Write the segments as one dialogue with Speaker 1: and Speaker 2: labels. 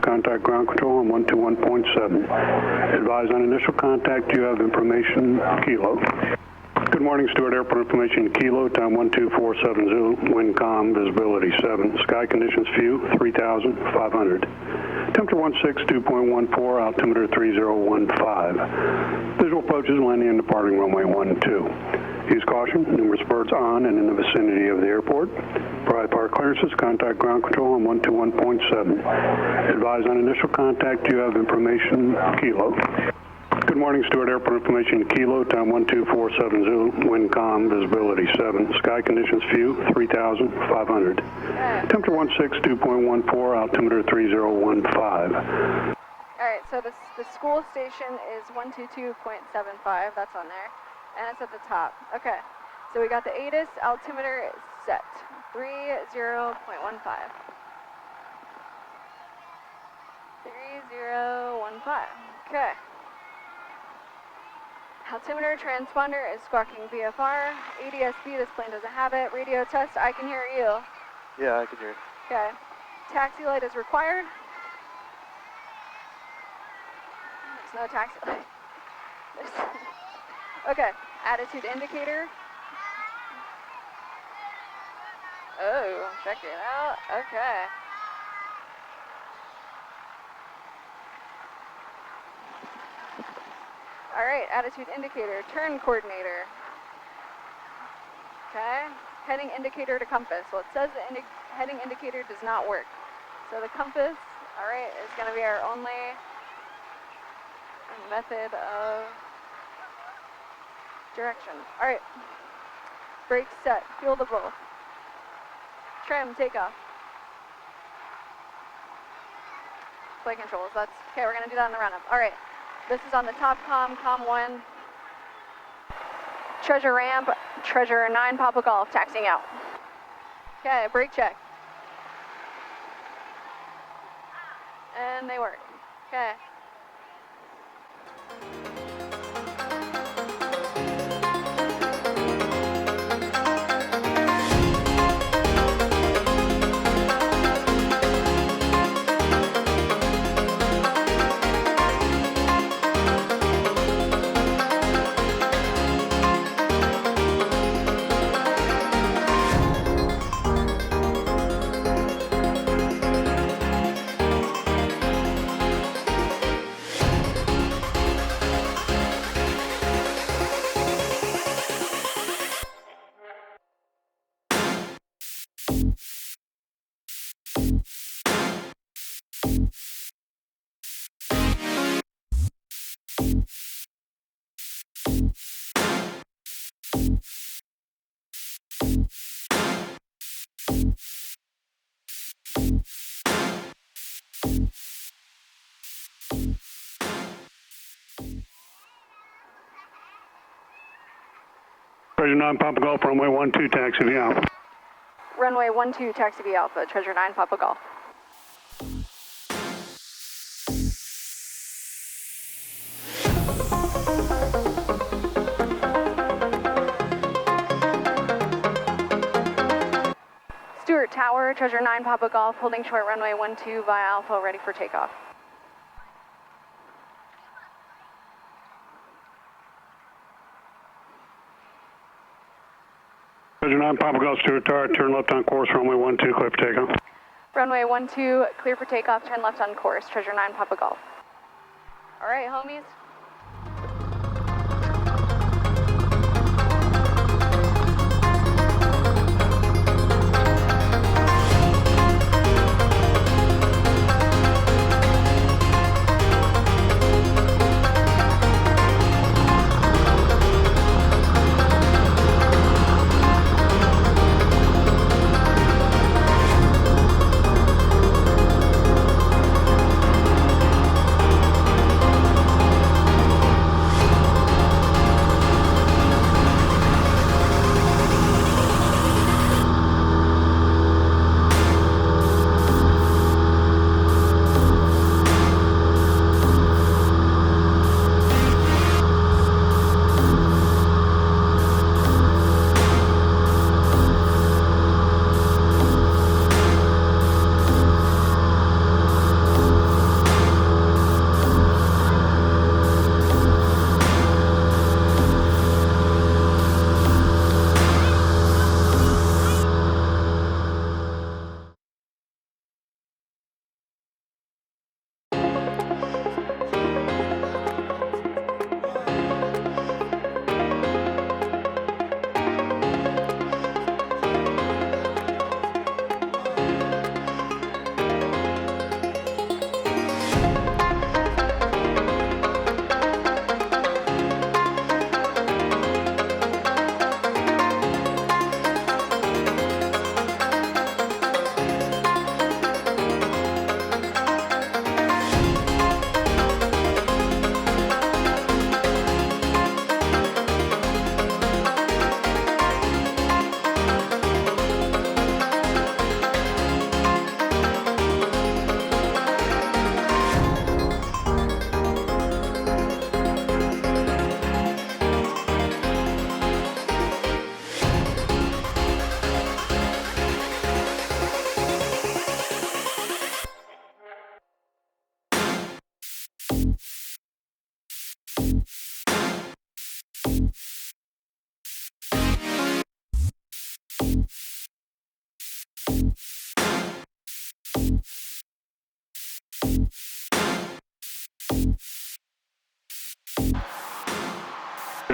Speaker 1: contact ground control on 121.7. Advise on initial contact you have information Kilo. Good morning, Stuart Airport information Kilo, time 12470, wind calm, visibility 7, sky conditions few, 3,500. Temperature 162.14, altimeter 3015. Visual approaches landing and departing runway 12. Use caution, numerous birds on and in the vicinity of the airport. Provide power clearances, contact ground control on 121.7. Advise on initial contact you have information Kilo. Good morning, Stuart Airport information Kilo, time 12470, wind calm, visibility 7, sky conditions few, 3,500. Temperature 162.14, altimeter 3015.
Speaker 2: All right, so the school station is 122.75, that's on there, and it's at the top. Okay, so we got the ATIS altimeter set, 30.15. 3015, okay. Altimeter transponder is squawking VFR. ADSB, this plane doesn't have it. Radio test, I can hear you.
Speaker 3: Yeah, I can hear you.
Speaker 2: Okay. Taxi light is required. There's no taxi light. Okay, attitude indicator. Oh, check it out. Okay. All right, attitude indicator, turn coordinator. Okay, heading indicator to compass. Well, it says the heading indicator does not work. So the compass, all right, is going to be our only method of direction. All right, brakes set, fuel to both. Trim, takeoff. Flight controls, that's, okay, we're going to do that on the run-up. All right. This is on the top comm 1. Treasure ramp, Treasure 9 Papa Golf, taxiing out. Okay, brake check. And they work. Okay.
Speaker 1: Treasure 9 Papa Golf, runway 12, taxi V Alpha.
Speaker 2: Runway 12, taxi V Alpha, Treasure 9 Papa Golf. Stuart Tower, Treasure 9 Papa Golf, holding short runway 12 via Alpha, ready for takeoff.
Speaker 1: Treasure 9 Papa Golf, Stuart Tower, turn left on course, runway 12, clear for takeoff.
Speaker 2: Runway 12, clear for takeoff, turn left on course, Treasure 9 Papa Golf. All right, homies.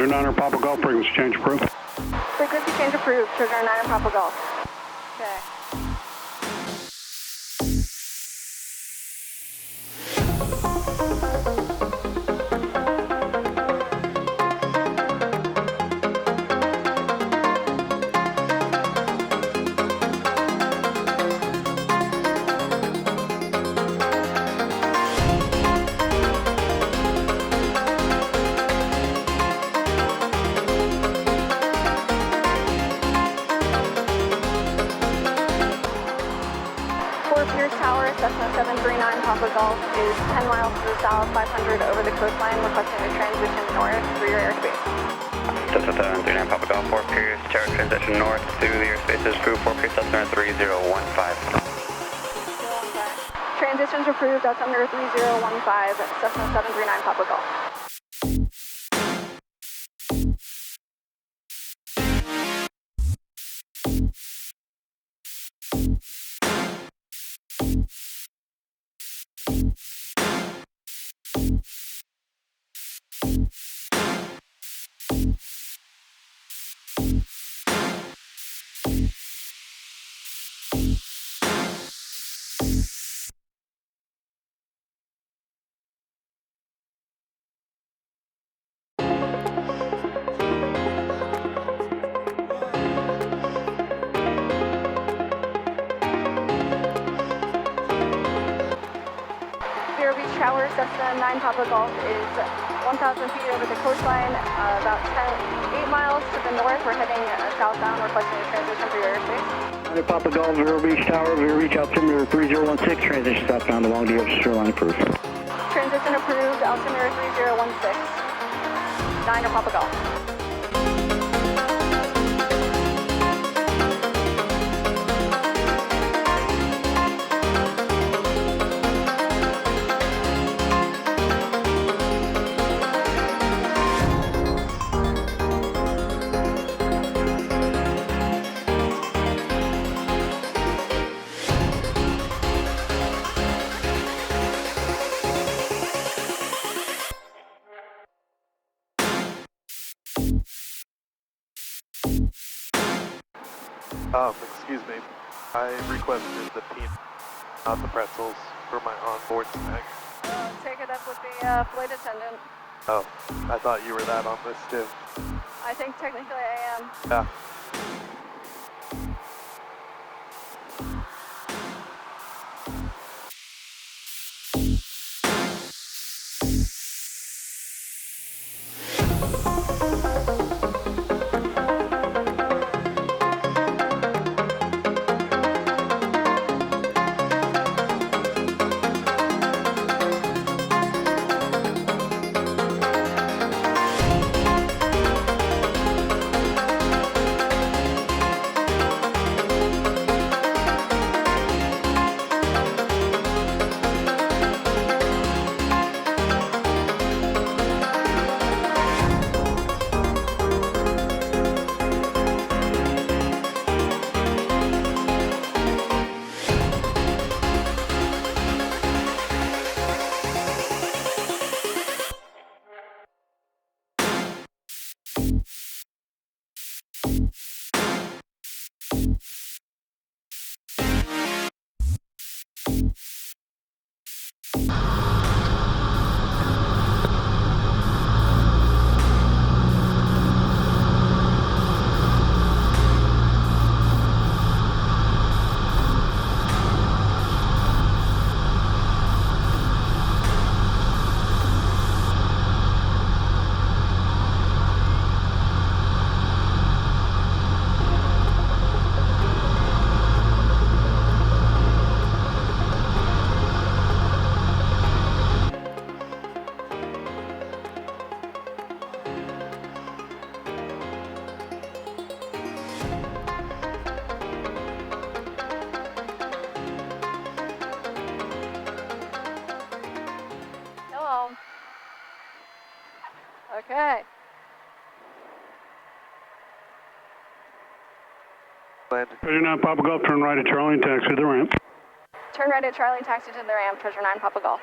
Speaker 1: Treasure 9 Papa Golf, frequency change approved.
Speaker 2: Frequency change approved. Treasure 9 Papa Golf. Okay. Cessna 739 Papa Golf is 10 miles to the south, 500 over the coastline, requesting a transition north through your airspace.
Speaker 3: Cessna 739 Papa Golf, 4 Pierce, tower transition north through the airspace is approved, 4 Pierce, Cessna 3015.
Speaker 2: Transitions approved, that's under 3015, Cessna 739 Papa Golf. Vero Beach Tower, Cessna 9 Papa Golf is 1,000 feet over the coastline, about 8 miles to the north. We're heading southbound, requesting a transition for your airspace.
Speaker 4: 9 Papa Golf, Vero Beach Tower, Vero Beach altimeter 3016, transition southbound along the upper shoreline approved.
Speaker 2: Transition approved, altimeter 3016, 9 Papa Golf.
Speaker 5: Excuse me. I requested the peanut, not the pretzels, for my onboard snack.
Speaker 2: Take it up with the flight attendant.
Speaker 5: Oh, I thought you were that on this too.
Speaker 2: I think technically I am.
Speaker 5: Yeah.
Speaker 2: Okay.
Speaker 1: Treasure 9 Papa Golf, turn right at Charlie and taxi to the ramp.
Speaker 2: Turn right at Charlie, taxi to the ramp, Treasure 9 Papa Golf.